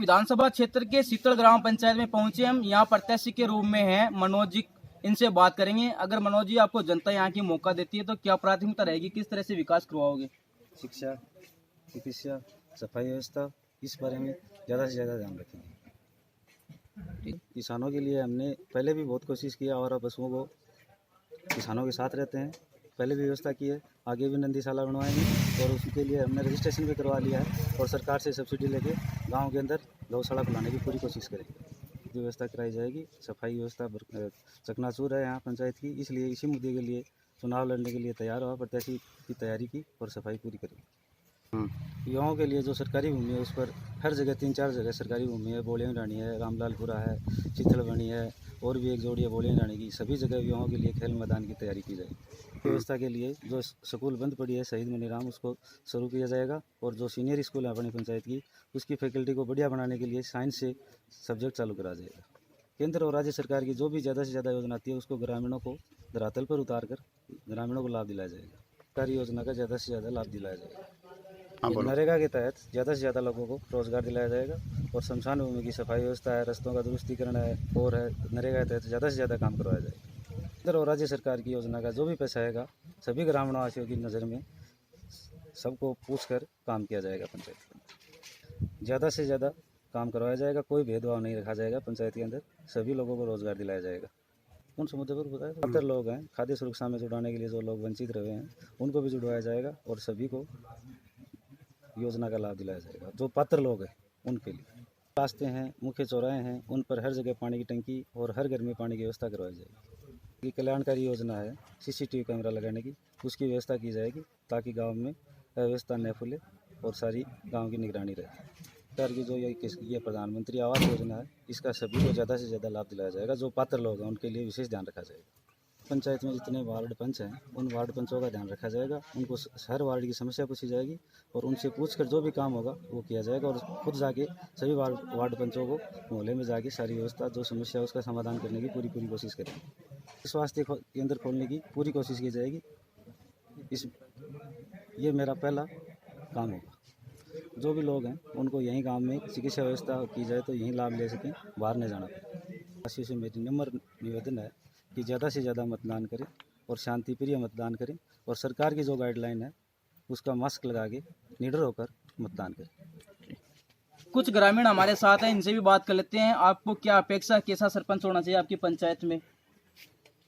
विधानसभा क्षेत्र के शीतल ग्राम पंचायत में पहुंचे हम। यहाँ प्रत्याशी के रूप में हैं मनोज जी, इनसे बात करेंगे। अगर मनोज जी आपको जनता यहाँ की मौका देती है तो क्या प्राथमिकता रहेगी, किस तरह से विकास करवाओगे? शिक्षा, चिकित्सा, सफाई व्यवस्था, इस बारे में ज़्यादा से ज़्यादा ध्यान रखेंगे। किसानों के लिए हमने पहले भी बहुत कोशिश किया और अब पशुओं को किसानों के साथ रहते हैं, पहले भी व्यवस्था की है, आगे भी नंदीशाला बनवाएंगे और उसके लिए हमने रजिस्ट्रेशन भी करवा लिया है और सरकार से सब्सिडी लेके गांव के अंदर गौशाला खुलाने की पूरी कोशिश करेंगे। व्यवस्था कराई जाएगी। सफाई व्यवस्था चकनाचूर है यहाँ पंचायत की, इसलिए इसी मुद्दे के लिए चुनाव लड़ने के लिए तैयार हुआ, प्रत्याशी की तैयारी की और सफाई पूरी करी। युवाओं के लिए जो सरकारी भूमि है उस पर हर जगह 3-4 जगह सरकारी भूमि है, बोलियाँ रानी है, रामलालपुरा है, चिथलबनी है और भी एक जोड़ी है बोलियाँ रानी की। सभी जगह युवाओं के लिए खेल मैदान की तैयारी की जाएगी। व्यवस्था के लिए जो स्कूल बंद पड़ी है शहीद मनीराम, उसको शुरू किया जाएगा और जो सीनियर स्कूल है अपनी पंचायत की, उसकी फैकल्टी को बढ़िया बनाने के लिए साइंस से सब्जेक्ट चालू करा जाएगा। केंद्र और राज्य सरकार की जो भी ज़्यादा से ज़्यादा योजना आती है उसको ग्रामीणों को धरातल पर उतार कर ग्रामीणों को लाभ दिलाया जाएगा। सरकारी योजना का ज़्यादा से ज़्यादा लाभ दिलाया जाएगा। नरेगा के तहत ज़्यादा से ज़्यादा लोगों को रोजगार दिलाया जाएगा और शमशान भूमि की सफाई व्यवस्था है, रस्तों का दुरुस्तीकरण है और है, नरेगा के तहत ज़्यादा से ज़्यादा काम करवाया जाएगा। केंद्र और राज्य सरकार की योजना का जो भी पैसा आएगा सभी ग्रामीणवासियों की नज़र में सबको पूछकर काम किया जाएगा। पंचायत में ज़्यादा से ज़्यादा काम करवाया जाएगा, कोई भेदभाव नहीं रखा जाएगा। पंचायत के अंदर सभी लोगों को रोजगार दिलाया जाएगा। उन मुद्दे पर बताया, 70 लोग हैं खाद्य सुरक्षा में जुड़ाने के लिए, जो लोग वंचित रहे हैं उनको भी जुड़वाया जाएगा और सभी को योजना का लाभ दिलाया जाएगा। जो पात्र लोग हैं उनके लिए रास्ते हैं, मुख्य चौराहे हैं, उन पर हर जगह पानी की टंकी और हर घर में पानी की व्यवस्था करवाई जाएगी। ये कल्याणकारी योजना है CCTV कैमरा लगाने की, उसकी व्यवस्था की जाएगी ताकि गांव में अव्यवस्था न फैले और सारी गांव की निगरानी रहे। सरकार की जो ये प्रधानमंत्री आवास योजना है, इसका सभी को ज़्यादा से ज़्यादा लाभ दिलाया जाएगा। जो पात्र लोग हैं उनके लिए विशेष ध्यान रखा जाएगा। पंचायत में जितने वार्ड पंच हैं उन वार्ड पंचों का ध्यान रखा जाएगा, उनको हर वार्ड की समस्या पूछी जाएगी और उनसे पूछकर जो भी काम होगा वो किया जाएगा और खुद जाके सभी वार्ड पंचों को मोहल्ले में जाके सारी व्यवस्था जो समस्या है उसका समाधान करने की पूरी कोशिश करेंगे। स्वास्थ्य केंद्र खोलने की पूरी कोशिश की जाएगी। ये मेरा पहला काम होगा। जो भी लोग हैं उनको यहीं गाँव में चिकित्सा व्यवस्था की जाए तो यहीं लाभ ले सकें, बाहर न जाना पड़े। वासियों से मेरी नम्र निवेदन है कि ज़्यादा से ज़्यादा मतदान करें और शांतिप्रिय मतदान करें और सरकार की जो गाइडलाइन है उसका मास्क लगा के निडर होकर मतदान करें। कुछ ग्रामीण हमारे साथ हैं, इनसे भी बात कर लेते हैं। आपको क्या अपेक्षा, कैसा सरपंच होना चाहिए आपकी पंचायत में?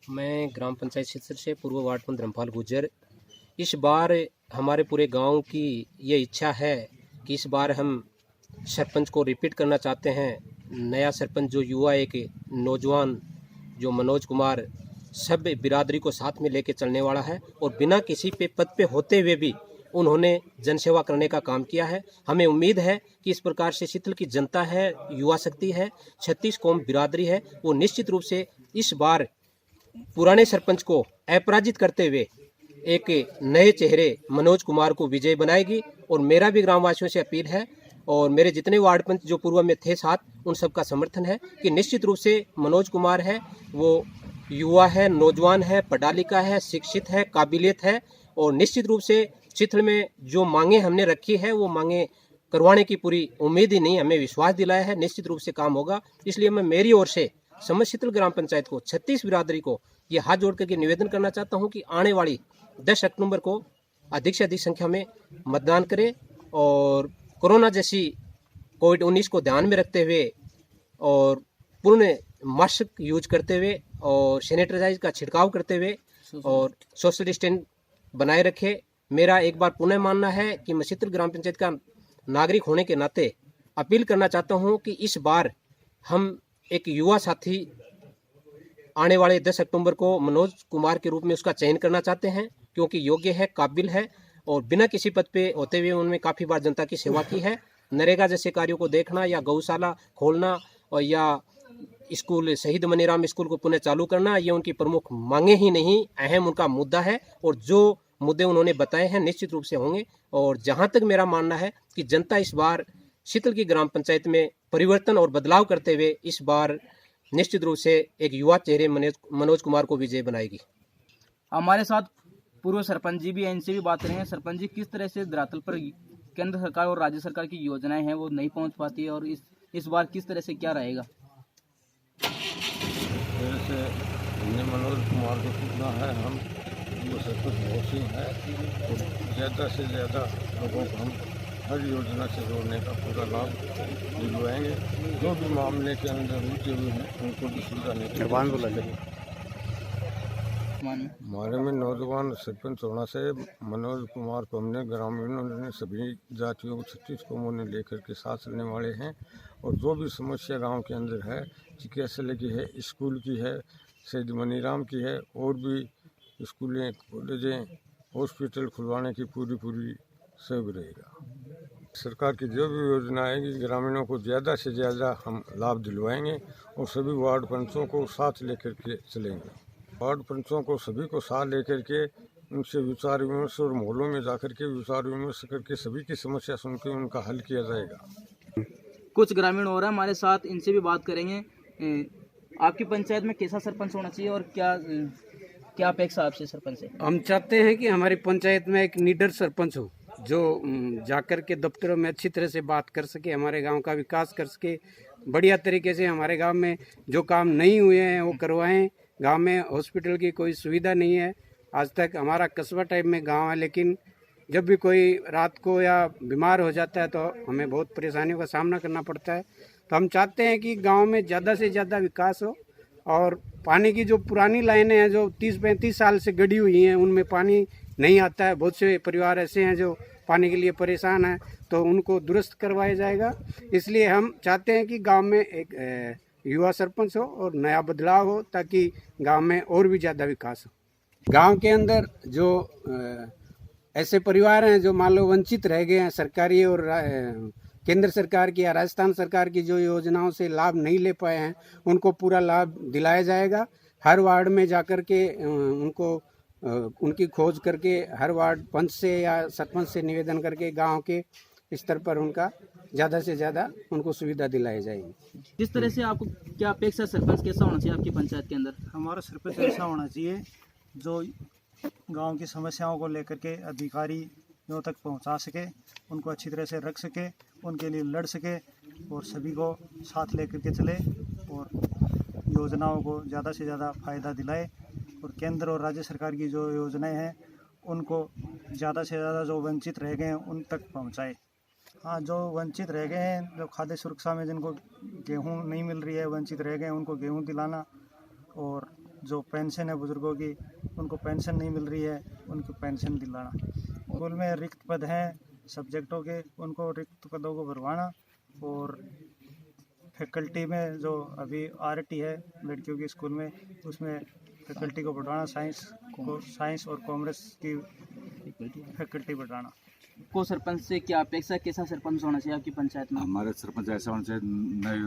मैं ग्राम पंचायत क्षेत्र से पूर्व वार्ड पंच धर्मपाल गुर्जर। इस बार हमारे पूरे गांव की ये इच्छा है कि इस बार हम सरपंच को रिपीट करना चाहते हैं। नया सरपंच जो युवा एक नौजवान जो मनोज कुमार सब बिरादरी को साथ में लेके चलने वाला है और बिना किसी पे पद पे होते हुए भी उन्होंने जनसेवा करने का काम किया है। हमें उम्मीद है कि इस प्रकार से शीतल की जनता है, युवा शक्ति है, 36 कौम बिरादरी है, वो निश्चित रूप से इस बार पुराने सरपंच को अपराजित करते हुए एक नए चेहरे मनोज कुमार को विजय बनाएगी। और मेरा भी ग्रामवासियों से अपील है और मेरे जितने वार्ड पंच जो पूर्व में थे साथ, उन सबका समर्थन है कि निश्चित रूप से मनोज कुमार है वो युवा है, नौजवान है, पढ़ा लिखा है, शिक्षित है, काबिलियत है और निश्चित रूप से क्षेत्र में जो मांगे हमने रखी है वो मांगे करवाने की पूरी उम्मीद ही नहीं, हमें विश्वास दिलाया है निश्चित रूप से काम होगा। इसलिए मैं मेरी ओर से समस्त शीतल ग्राम पंचायत को 36 बिरादरी को ये हाथ जोड़ करके निवेदन करना चाहता हूँ कि आने वाली 10 अक्टूबर को अधिक से अधिक संख्या में मतदान करें और कोरोना जैसी कोविड-19 को ध्यान में रखते हुए और पूर्ण मास्क यूज करते हुए और सैनिटाइजर का छिड़काव करते हुए और सोशल डिस्टेंस बनाए रखें। मेरा एक बार पुनः मानना है कि मैं शीतल ग्राम पंचायत का नागरिक होने के नाते अपील करना चाहता हूं कि इस बार हम एक युवा साथी आने वाले 10 अक्टूबर को मनोज कुमार के रूप में उसका चयन करना चाहते हैं, क्योंकि योग्य है, काबिल है और बिना किसी पद पे होते हुए उन्होंने काफ़ी बार जनता की सेवा की है। नरेगा जैसे कार्यों को देखना या गौशाला खोलना और या स्कूल शहीद मनीराम स्कूल को पुनः चालू करना, ये उनकी प्रमुख मांगे ही नहीं, अहम उनका मुद्दा है और जो मुद्दे उन्होंने बताए हैं निश्चित रूप से होंगे। और जहां तक मेरा मानना है कि जनता इस बार शीतल की ग्राम पंचायत में परिवर्तन और बदलाव करते हुए इस बार निश्चित रूप से एक युवा चेहरे मनोज कुमार को विजय बनाएगी। हमारे साथ पूर्व सरपंच जी भी हैं, इनसे भी बात करेंगे। सरपंच जी, किस तरह से धरातल पर केंद्र सरकार और राज्य सरकार की योजनाएं हैं वो नहीं पहुंच पाती है और इस इस बार किस तरह से क्या रहेगा? जैसे हमने मनोज कुमार को चुना है, हम वो सरपंच बहुत सी है और ज़्यादा से ज़्यादा लोगों को हम हर योजना से जोड़ने का पूरा लाभ दिलवाएंगे। जो भी मामले के अंदर रुके हुए हैं उनको भी सुलझाने के हमारे में नौजवान सरपंच होना से मनोज कुमार को हमने ग्रामीणों ने सभी जातियों को 36 कौमों ने लेकर के साथ चलने वाले हैं और जो भी समस्या गांव के अंदर है, चिकित्सालय की है, स्कूल की है, शहीद मनीराम की है और भी स्कूलें, कॉलेजें, हॉस्पिटल खुलवाने की पूरी सहयोग रहेगा। सरकार की जो भी योजना आएगी ग्रामीणों को ज़्यादा से ज़्यादा हम लाभ दिलवाएंगे और सभी वार्ड पंचों को साथ लेकर के चलेंगे। वार्ड पंचों को सभी को साथ लेकर के उनसे विचार विमर्श और मोहल्लों में जाकर के विचार विमर्श करके सभी की समस्या सुन के उनका हल किया जाएगा। कुछ ग्रामीण और हैं हमारे साथ, इनसे भी बात करेंगे। आपकी पंचायत में कैसा सरपंच होना चाहिए और क्या अपेक्षा आपसे सरपंच से? हम चाहते हैं कि हमारी पंचायत में एक लीडर सरपंच हो जो जाकर के दफ्तरों में अच्छी तरह से बात कर सके, हमारे गांव का विकास कर सके, बढ़िया तरीके से हमारे गांव में जो काम नहीं हुए हैं वो करवाएं। गांव में हॉस्पिटल की कोई सुविधा नहीं है, आज तक हमारा कस्बा टाइप में गांव है, लेकिन जब भी कोई रात को या बीमार हो जाता है तो हमें बहुत परेशानियों का सामना करना पड़ता है। तो हम चाहते हैं कि गांव में ज़्यादा से ज़्यादा विकास हो और पानी की जो पुरानी लाइनें हैं जो 30-35 साल से गड़ी हुई हैं उनमें पानी नहीं आता है। बहुत से परिवार ऐसे हैं जो पानी के लिए परेशान हैं, तो उनको दुरुस्त करवाया जाएगा। इसलिए हम चाहते हैं कि गांव में एक युवा सरपंच हो और नया बदलाव हो ताकि गांव में और भी ज़्यादा विकास हो। गांव के अंदर जो ऐसे परिवार हैं जो मान लो वंचित रह गए हैं, सरकारी और केंद्र सरकार की या राजस्थान सरकार की जो योजनाओं से लाभ नहीं ले पाए हैं, उनको पूरा लाभ दिलाया जाएगा। हर वार्ड में जाकर के उनको उनकी खोज करके हर वार्ड पंच से या सरपंच से निवेदन करके गांव के स्तर पर उनका ज़्यादा से ज़्यादा उनको सुविधा दिलाई जाएगी। किस तरह से आपको क्या अपेक्षा, सरपंच कैसा होना चाहिए आपकी पंचायत के अंदर? हमारा सरपंच ऐसा होना चाहिए जो गांव की समस्याओं को लेकर के अधिकारियों तक पहुंचा सके, उनको अच्छी तरह से रख सके, उनके लिए लड़ सके और सभी को साथ लेकर के चले और योजनाओं को ज़्यादा से ज़्यादा फ़ायदा दिलाए और केंद्र और राज्य सरकार की जो योजनाएं हैं उनको ज़्यादा से ज़्यादा जो वंचित रह गए हैं उन तक पहुंचाए। हाँ, जो वंचित रह गए हैं, जो खाद्य सुरक्षा में जिनको गेहूं नहीं मिल रही है, वंचित रह गए हैं, उनको गेहूं दिलाना और जो पेंशन है बुज़ुर्गों की, उनको पेंशन नहीं मिल रही है, उनको पेंशन दिलाना। स्कूल में रिक्त पद हैं सब्जेक्टों के, उनको रिक्त पदों को भरवाना और फैकल्टी में जो अभी RT है लड़कियों के स्कूल में, उसमें फैकल्टी को बढ़ाना, साइंस और कॉमर्स की फैकल्टी बढ़ाना। को सरपंच से क्या अपेक्षा, कैसा सरपंच होना चाहिए आपकी पंचायत में? हमारे सरपंच ऐसा होना चाहिए, नए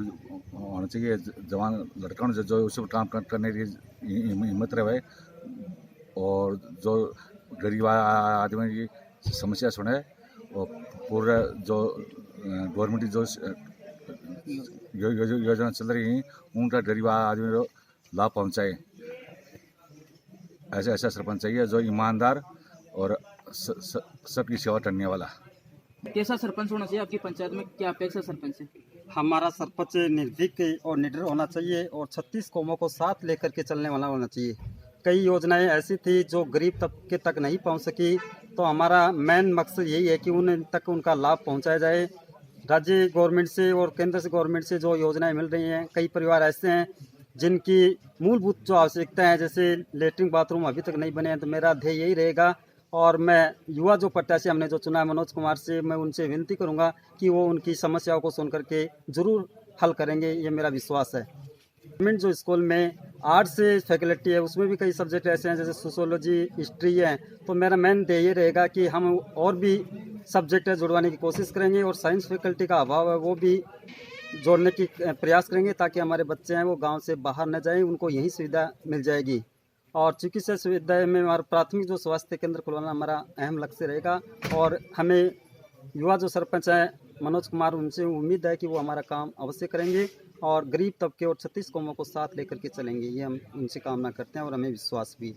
होना चाहिए, जवान लड़का होना चाहिए जो उसे काम करने की हिम्मत रहे और जो गरीब आदमी की समस्या सुने और पूरा जो गवर्नमेंट की जो योजना चल रही है उनका गरीब आदमी को लाभ पहुँचाए। ऐसा सरपंच चाहिए जो ईमानदार और सबकी सेवा करने वाला। कैसा सरपंच होना चाहिए आपकी पंचायत में, क्या अपेक्षा सरपंच से? हमारा सरपंच निर्भीक और निडर होना चाहिए और 36 कौमों को साथ लेकर के चलने वाला होना चाहिए। कई योजनाएं ऐसी थी जो गरीब तबके तक नहीं पहुंच सकी, तो हमारा मेन मकसद यही है कि उन तक उनका लाभ पहुंचाया जाए। राज्य गवर्नमेंट से और केंद्र से गवर्नमेंट से जो योजनाएं मिल रही हैं, कई परिवार ऐसे हैं जिनकी मूलभूत जो आवश्यकताएं हैं जैसे लेटरिन बाथरूम अभी तक नहीं बने हैं, तो मेरा ध्येय यही रहेगा और मैं युवा जो प्रत्याशी हमने जो चुना है मनोज कुमार से, मैं उनसे विनती करूंगा कि वो उनकी समस्याओं को सुन करके ज़रूर हल करेंगे, ये मेरा विश्वास है। गवर्नमेंट जो स्कूल में आर्ट्स से फैकल्टी है उसमें भी कई सब्जेक्ट ऐसे हैं जैसे सोशोलॉजी, हिस्ट्री है, तो मेरा मेन ध्येय ये रहेगा कि हम और भी सब्जेक्ट जुड़वाने की कोशिश करेंगे और साइंस फैकल्टी का अभाव है वो भी जोड़ने की प्रयास करेंगे ताकि हमारे बच्चे हैं वो गाँव से बाहर न जाएँ, उनको यही सुविधा मिल जाएगी। और चिकित्सा सुविधा में हमारा प्राथमिक जो स्वास्थ्य केंद्र खुलवाना हमारा अहम लक्ष्य रहेगा और हमें युवा जो सरपंच हैं मनोज कुमार, उनसे उम्मीद है कि वो हमारा काम अवश्य करेंगे और गरीब तबके और 36 कौमों को साथ लेकर के चलेंगे, ये हम उनसे कामना करते हैं और हमें विश्वास भी।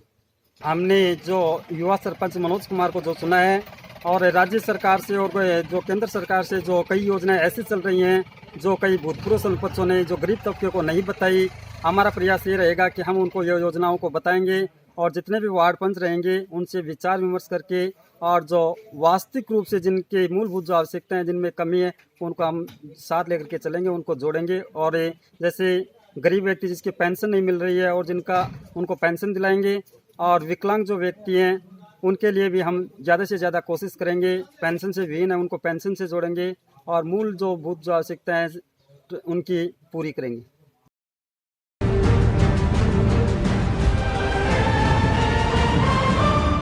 हमने जो युवा सरपंच मनोज कुमार को जो चुना है और राज्य सरकार से और जो केंद्र सरकार से जो कई योजनाएं ऐसी चल रही हैं जो कई भूतपूर्व सरपंचों ने जो गरीब तबके को नहीं बताई, हमारा प्रयास ये रहेगा कि हम उनको ये योजनाओं को बताएंगे और जितने भी वार्ड पंच रहेंगे उनसे विचार विमर्श करके और जो वास्तविक रूप से जिनके मूलभूत जो आवश्यकताएं जिनमें कमी है उनको हम साथ लेकर के चलेंगे, उनको जोड़ेंगे। और जैसे गरीब व्यक्ति जिसकी पेंशन नहीं मिल रही है और जिनका उनको पेंशन दिलाएंगे, और विकलांग जो व्यक्ति हैं उनके लिए भी हम ज़्यादा से ज़्यादा कोशिश करेंगे, पेंशन से विहीन है उनको पेंशन से जोड़ेंगे और मूल जो भूत जो आवश्यकताएं हैं उनकी पूरी करेंगे।